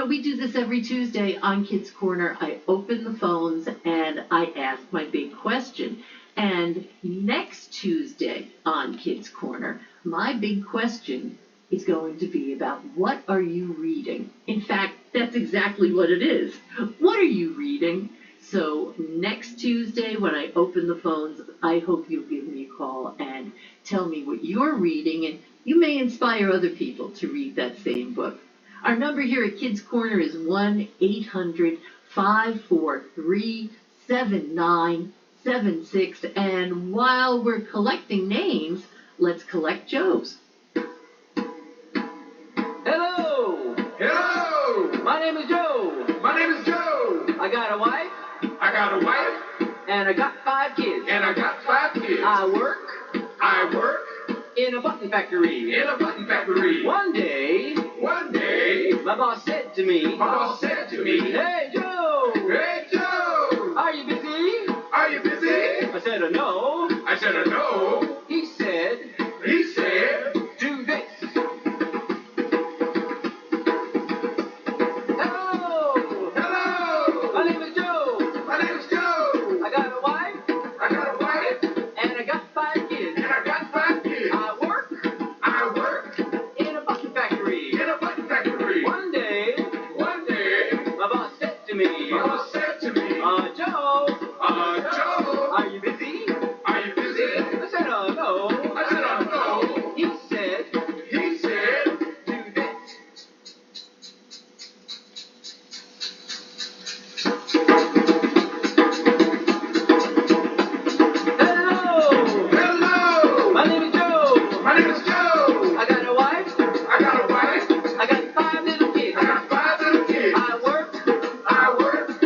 [SPEAKER 2] we do this every Tuesday on Kids Corner. I open the phones and I ask my big question. And next Tuesday on Kids Corner, my big question is going to be about what are you reading? In fact, that's exactly what it is. What are you reading? So next Tuesday when I open the phones, I hope you'll give me a call and tell me what you're reading, and you may inspire other people to read that same book. Our number here at Kids Corner is 1-800-543-7976. And while we're collecting names, let's collect Joe's.
[SPEAKER 1] Hello!
[SPEAKER 3] Hello!
[SPEAKER 1] My name is Joe.
[SPEAKER 3] My name is Joe.
[SPEAKER 1] I got a wife.
[SPEAKER 3] I got a wife.
[SPEAKER 1] And I got 5 kids.
[SPEAKER 3] And I got 5 kids.
[SPEAKER 1] I work
[SPEAKER 3] in
[SPEAKER 1] a button factory.
[SPEAKER 3] a button factory.
[SPEAKER 1] One day, my boss said to me, Hey, Joe!
[SPEAKER 3] Hey, Joe!
[SPEAKER 1] Are you busy?
[SPEAKER 3] Are you busy?
[SPEAKER 1] I said, no.
[SPEAKER 3] I said, no.
[SPEAKER 1] He said,
[SPEAKER 3] He said,
[SPEAKER 1] do this. Hello!
[SPEAKER 3] hello.
[SPEAKER 1] My name is Joe.
[SPEAKER 3] My name is Joe.
[SPEAKER 1] I got a wife.
[SPEAKER 3] I got a wife.
[SPEAKER 1] And I got 5 kids.
[SPEAKER 3] And I got 5 kids.
[SPEAKER 1] I work
[SPEAKER 3] I work
[SPEAKER 1] in a button factory.
[SPEAKER 3] in a button factory.
[SPEAKER 1] One day,
[SPEAKER 3] One day,
[SPEAKER 1] my boss said to me,
[SPEAKER 3] my boss said to me,
[SPEAKER 1] Joe,
[SPEAKER 3] Joe,
[SPEAKER 1] are you busy?
[SPEAKER 3] are you busy?
[SPEAKER 1] I said, no.
[SPEAKER 3] I said, no.
[SPEAKER 1] He said,
[SPEAKER 3] He said,
[SPEAKER 1] do this. Hello!
[SPEAKER 3] hello.
[SPEAKER 1] My name is Joe.
[SPEAKER 3] My name is Joe.
[SPEAKER 1] I got a wife.
[SPEAKER 3] I got a wife.
[SPEAKER 1] I got 5 little kids.
[SPEAKER 3] I got 5 little kids.
[SPEAKER 1] I work
[SPEAKER 3] I work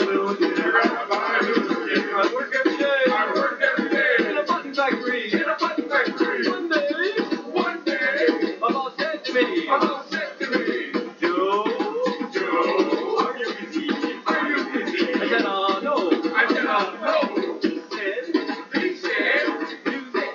[SPEAKER 1] little deer. I work every day. In a button factory. One day. A boss said to me. Joe, are you busy? I said, no. He said, do this.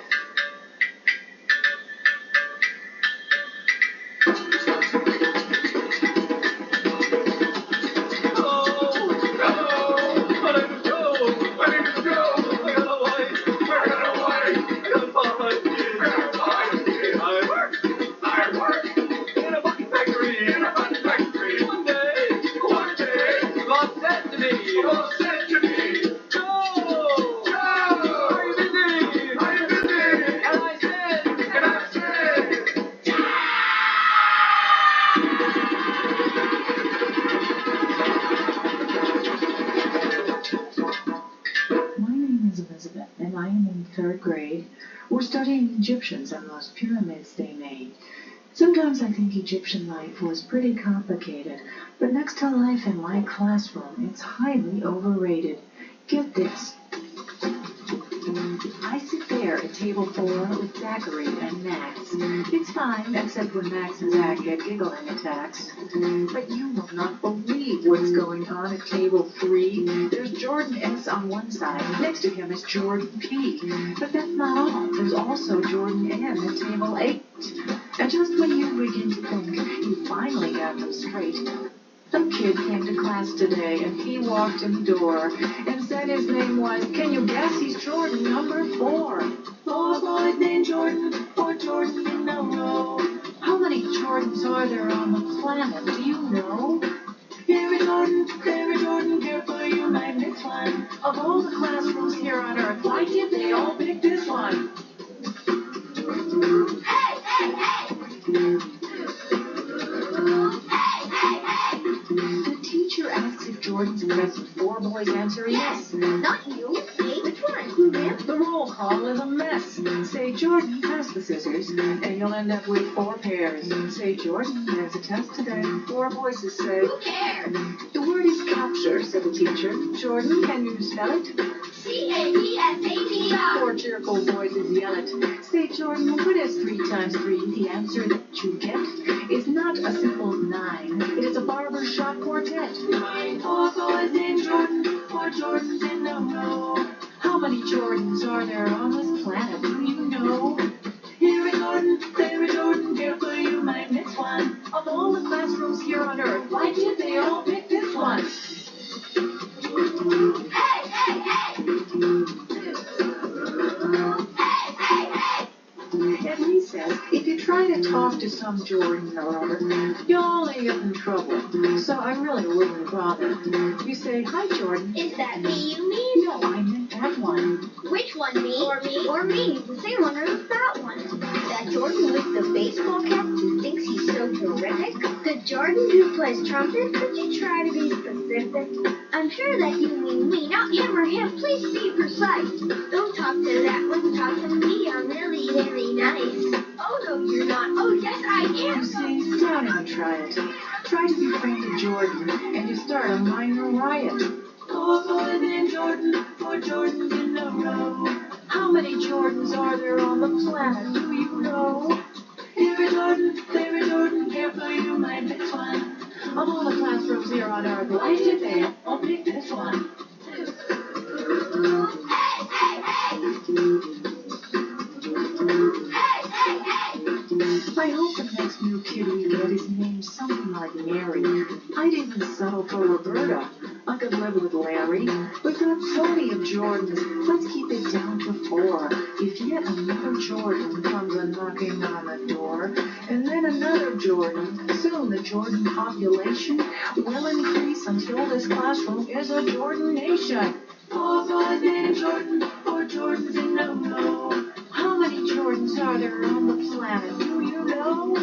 [SPEAKER 6] My name is Elizabeth, and I am in 3rd grade. We're studying Egyptians and those pyramids they made. Sometimes I think Egyptian life was pretty complicated, but next to life in my classroom, it's highly overrated. Get this. I sit there at table 4 with Zachary and Max. It's fine, except when Max and Zach get giggling attacks. But you will not believe what's going on at table 3. There's Jordan S. on one side. Next to him is Jordan P. But that's not all. There's also Jordan N. at table 8. And just when you begin to think you finally got them straight, some kid came to class today, and he walked in the door and said his name was, can you guess, he's Jordan number 4. 4 boys named Jordan, 4 Jordans in a row. How many Jordans are there on the planet, do you know? Here is Jordan, there is Jordan, careful you might miss one. Of all the classrooms here on Earth, why did they all pick this one? The teacher asks if Jordan's present. 4 boys answer yes.
[SPEAKER 4] Not you. Me? Which one? Who, them?
[SPEAKER 6] The roll call is a mess. Say, Jordan, pass the scissors, and you'll end up with 4 pairs. Say, Jordan, there's a test today. 4 voices say,
[SPEAKER 4] Who cares?
[SPEAKER 6] the word is capture, said the teacher. Jordan, can you spell it?
[SPEAKER 4] CATSATR.
[SPEAKER 6] 4 cheerful voices yell it. Say, Jordan, what is 3 times 3? The answer that you get is not a simple 9. It is a barbershop quartet. 4 boys named Jordan, 4 Jordans in a row. How many Jordans are there on this planet? Do you know? Here is Jordan, there is Jordan, careful you might miss one. Of all the classrooms here on Earth, why did they all pick this one? At recess, if you try to talk to some Jordan or other, you'll only get in trouble. So I really wouldn't bother. You say, hi, Jordan.
[SPEAKER 4] Is that me you mean?
[SPEAKER 6] No, I meant that one.
[SPEAKER 4] Which one, me? Or me? The same one or that one? That Jordan with the baseball cap who thinks he's so terrific? The Jordan who plays trumpet? Could you try to be specific? I'm sure that you mean me, not him or him. Please be precise. Don't talk to that one, talk to me. I'm really very nice. Oh, no, you're not. Oh, yes, I am.
[SPEAKER 6] You see, don't even try it. Try to be friends with Jordan, and you start a minor riot. 4 boys named Jordan, 4 Jordans in a row. How many Jordans are there on the planet, do you know? Here is Jordan, there is Jordan, careful you might miss one. Of all the classrooms here on Earth, why did they all pick this one? I hope the next new kid we get is named something like Mary. I'd even settle for Roberta. I could live with Larry. We've got plenty of Jordans. Let's keep it down to 4. If yet another Jordan comes a-knocking on the door, and then another Jordan, soon the Jordan population will increase until this classroom is a Jordan nation. 4 boys named Jordan, 4 Jordans in a row. How many Jordans are there on the planet, do you know?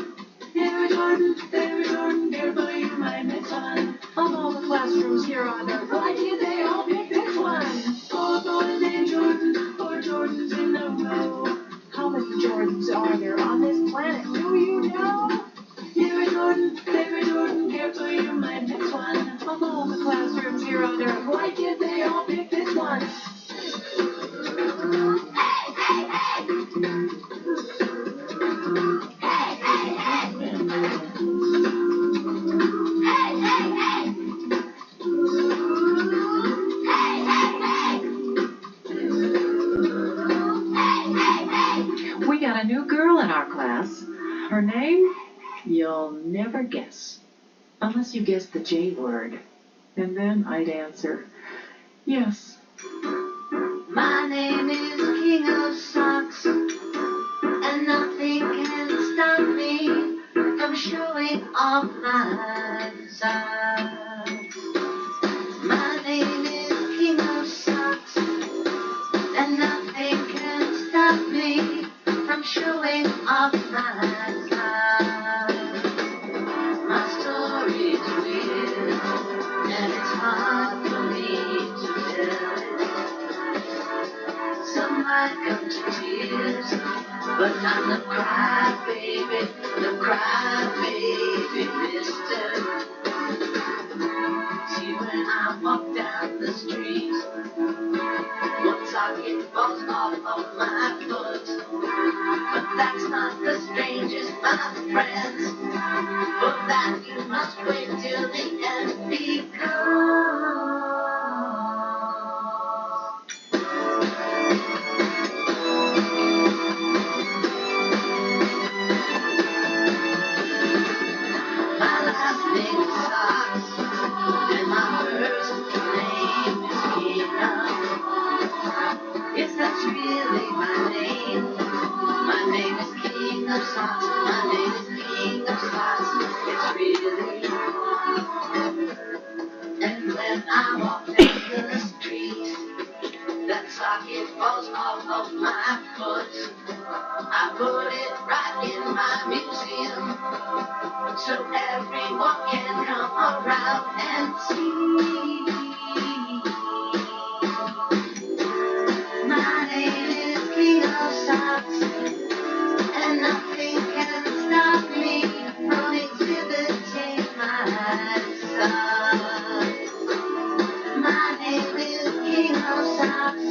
[SPEAKER 6] Here is Jordan, there is Jordan, careful you might miss one. Of all the classrooms here on Earth, why did they all pick this one? 4 boys named Jordan, 4 Jordans in a row. How many Jordans are there on this planet, do you know? Here is Jordan, there is Jordan, careful you might miss one. Of all the classrooms here on Earth, why We got a new girl in our class. Her name? You'll never guess. Unless you guess the J word. And then I'd answer, yes.
[SPEAKER 5] My name is King of Socks, and nothing can stop me from showing off my socks. My name is King of Socks, and nothing can stop me from showing off my socks. My story's weird, and it's hard for me to tell it. Some might come to tears, but I'm the crybaby, mister. See, when I walk down the street, one socket falls off of my foot. But that's not the strangest, my friends. For that you must wait till the end, because my last name is Socks, and my first name is King. Yes, that's really my name. My name is King of Socks. My name is King of Socks. It's really. And when I walk down the street, that socket falls off of my foot. I put it right in my museum, so everyone can come around and see. My name is King of Socks, and nothing can stop me from exhibiting my socks. My name is King of Socks,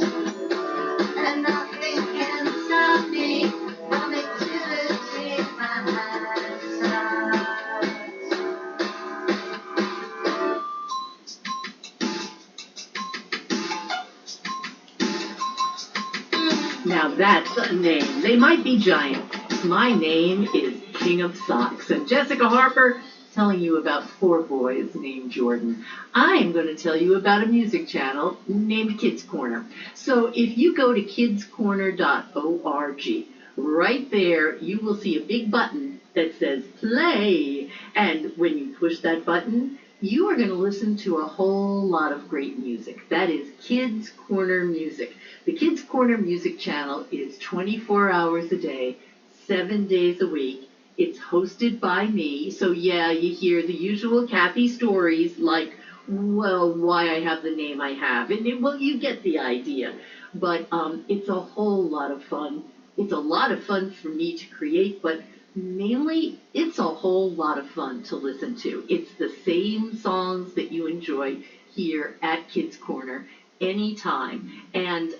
[SPEAKER 5] and nothing can stop me from exhibiting my socks.
[SPEAKER 2] Now that's a name. They might be giants. My name is King of Socks. And Jessica Harper telling you about 4 boys named Jordan. I'm going to tell you about a music channel named Kids Corner. So if you go to kidscorner.org, right there you will see a big button that says play. And when you push that button, you are going to listen to a whole lot of great music. That is Kids Corner Music. The Kids Corner Music Channel is 24 hours a day, 7 days a week. It's hosted by me, so yeah, you hear the usual Kathy stories like, well, why I have the name I have, and well, you get the idea. But it's a whole lot of fun. It's a lot of fun for me to create, but mainly it's a whole lot of fun to listen to. It's the same songs that you enjoy here at Kids Corner anytime. And,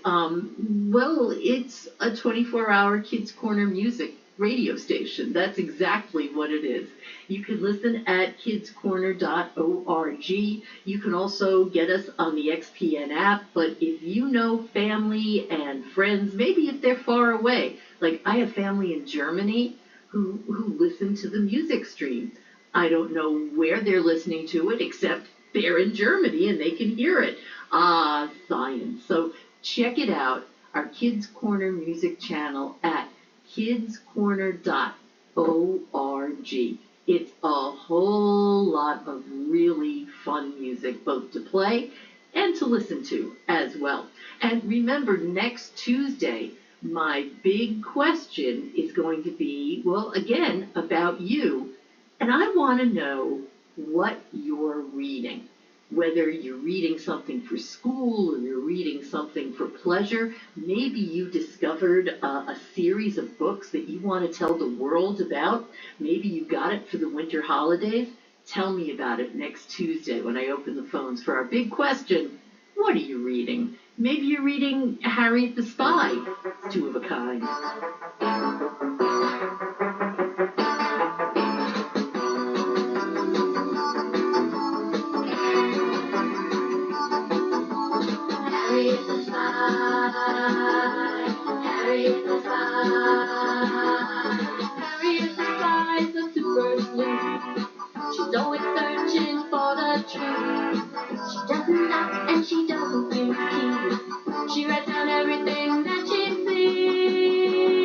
[SPEAKER 2] well, it's a 24-hour Kids Corner music radio station. That's exactly what it is. You can listen at kidscorner.org. You can also get us on the XPN app, but if you know family and friends, maybe if they're far away, like I have family in Germany who listen to the music stream. I don't know where they're listening to it, except they're in Germany and they can hear it. Ah, science. So check it out, our Kids Corner music channel at kidscorner.org. It's a whole lot of really fun music, both to play and to listen to as well. And remember, next Tuesday, my big question is going to be, well, again, about you. And I want to know what you're reading. Whether you're reading something for school or you're reading something for pleasure, maybe you discovered a series of books that you want to tell the world about. Maybe you got it for the winter holidays. Tell me about it next Tuesday when I open the phones for our big question. What are you reading? Maybe you're reading Harriet the Spy. It's two of a kind.
[SPEAKER 1] Harriet the Spy, Harriet the Spy. Harriet the Spy is a super sleuth. She's always searching for the truth. She doesn't knock and she doesn't use keys. She writes down everything that she sees.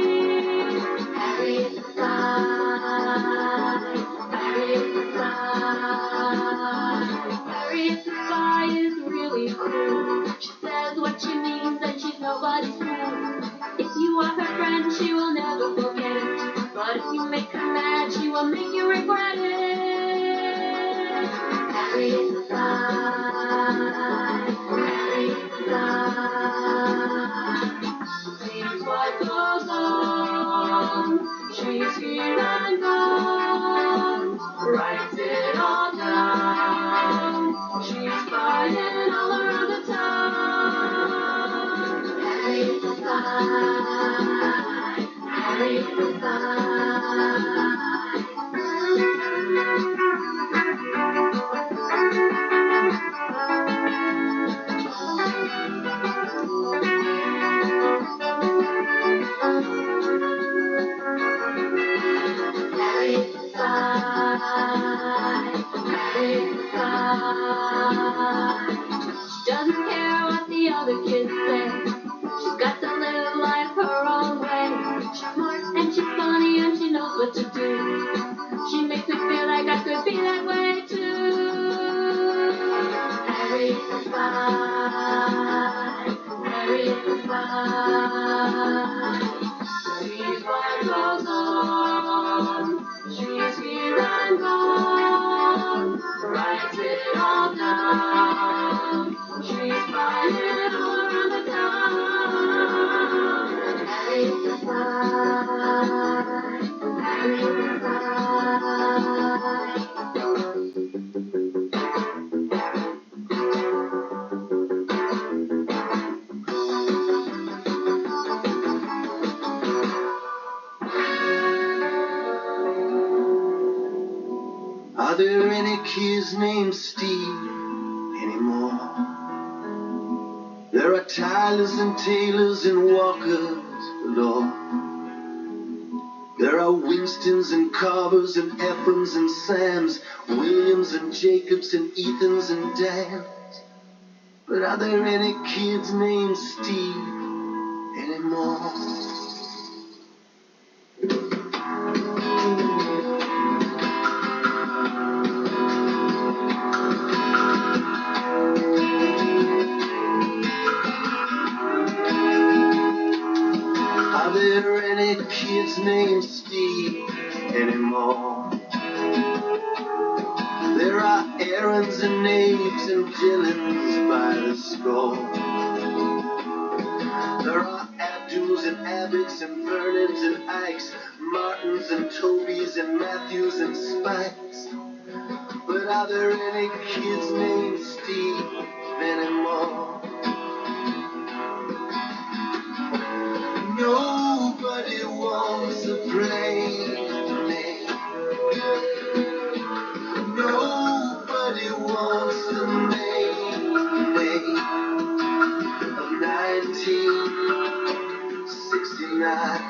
[SPEAKER 1] Harriet the Spy, Harriet the Spy. Harriet the Spy is really cool. She says what she means and she's nobody's fool. If you are her friend, she will never forget. But if you make her mad, she will make you regret it. Harriet the Spy, Harriet the Spy. Sees what goes on. She's here and gone. Writes it all down. She's spying all around the town. Harriet the Spy, Harriet the Spy. Harriet the Spy, Harriet the Spy. She doesn't care what the other kids say. She's got to live life her own way. She's smart and she's funny and she knows what to do. She makes me feel like I could be that way too. Harriet the Spy, Harriet the Spy. Sees what goes on. She's here and gone. Writes it all down. She's spying all around the town. Harriet the Spy, Harriet the Spy.
[SPEAKER 3] Are there any kids named Steve anymore? There are Tylers and Taylors and Walkers galore. There are Winstons and Carvers and Ephraims and Sams, Williams and Jacobs and Ethans and Dans. But are there any kids named Steve anymore? Are there any kids named Steve anymore? There are Aarons and Naves and Dylans by the score. There are Abduls and Abbotts and Vernons and Ikes, Martins and Tobys and Matthews and Spikes. But are there any kids named Steve anymore? Nobody wants to pray for me. Nobody wants to make me of 1969.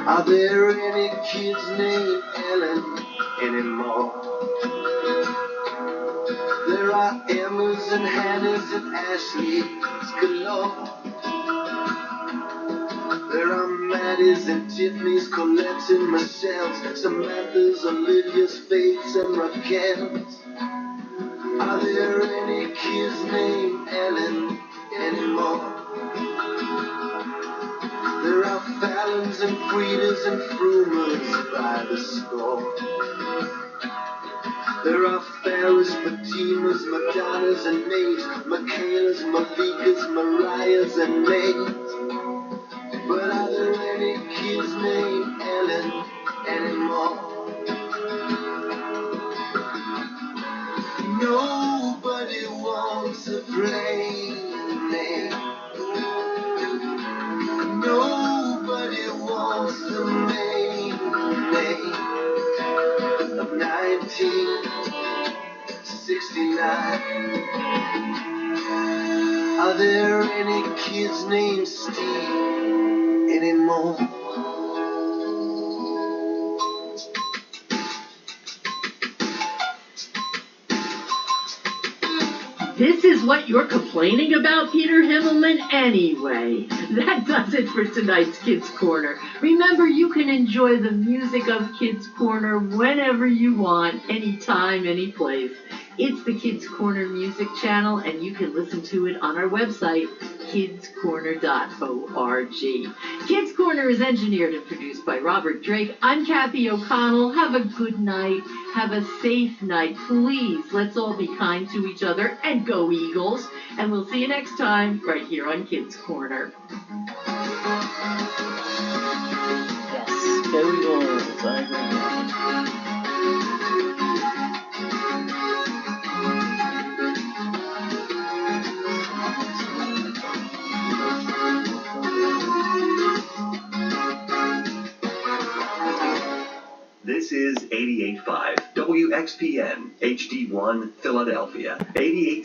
[SPEAKER 3] Are there any kids named Ellen anymore? There are Emmas and Hannahs and Ashleys galore. There are Maddies and Tiffany's, Colette's and Michelle's, Samantha's, Olivia's, Faith's and Raquel's. Are there any kids named Ellen anymore? There are Fallons and Fridas and Frumers by the score. There are Farrahs, Fatimas, Madonnas and Maids, Michaelas, Malikas, Mariahs and Maids. But are there any kids named Ellen anymore? Nobody wants to pray Are there any kids named Steve anymore?
[SPEAKER 2] This is what you're complaining about, Peter Himmelman? Anyway, that does it for tonight's Kids Corner. Remember, you can enjoy the music of Kids Corner whenever you want, anytime, any place. It's the Kids Corner music channel, and you can listen to it on our website, kidscorner.org. Kids Corner is engineered and produced by Robert Drake. I'm Kathy O'Connell. Have a good night. Have a safe night. Please, let's all be kind to each other, and go Eagles. And we'll see you next time right here on Kids Corner.
[SPEAKER 7] Yes, go Eagles. I agree.
[SPEAKER 3] This is 88.5 WXPN HD1 Philadelphia. 88